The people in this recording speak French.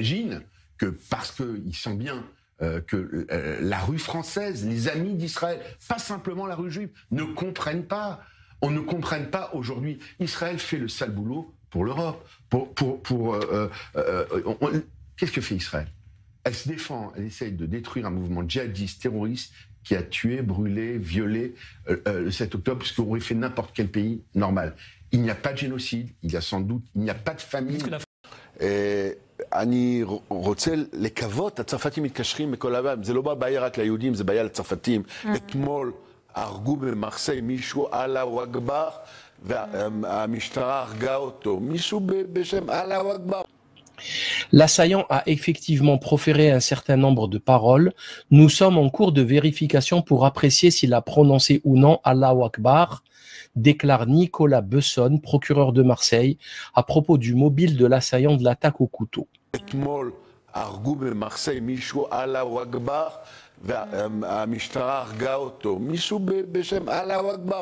imagine que parce qu'ils sentent bien que la rue française, les amis d'Israël, pas simplement la rue juive, ne comprennent pas. On ne comprenne pas aujourd'hui. Israël fait le sale boulot pour l'Europe. Qu'est-ce que fait Israël? Elle se défend, elle essaye de détruire un mouvement djihadiste, terroriste, qui a tué, brûlé, violé le 7 octobre, ce qu'aurait fait n'importe quel pays normal. Il n'y a pas de génocide, il n'y a pas de famine. אני רוצה לקוות, הצרפתים מתקשרים מכל העולם, זה לא בעיה רק ליהודים, זה בעיה לצרפתים. אתמול הרגו במרסיי מישהו אללהו אכבר, והמשטרה הרגה אותו, מישהו בשם אללהו אכבר. L'assaillant a effectivement proféré un certain nombre de paroles. Nous sommes en cours de vérification pour apprécier s'il a prononcé ou non Allahu Akbar, déclare Nicolas Besson, procureur de Marseille, à propos du mobile de l'assaillant de l'attaque au couteau. אתמול הרגו במרסיי מישהו אללהו אכבר, והמשטרה הרגה אותו, מישהו בשם אללהו אכבר.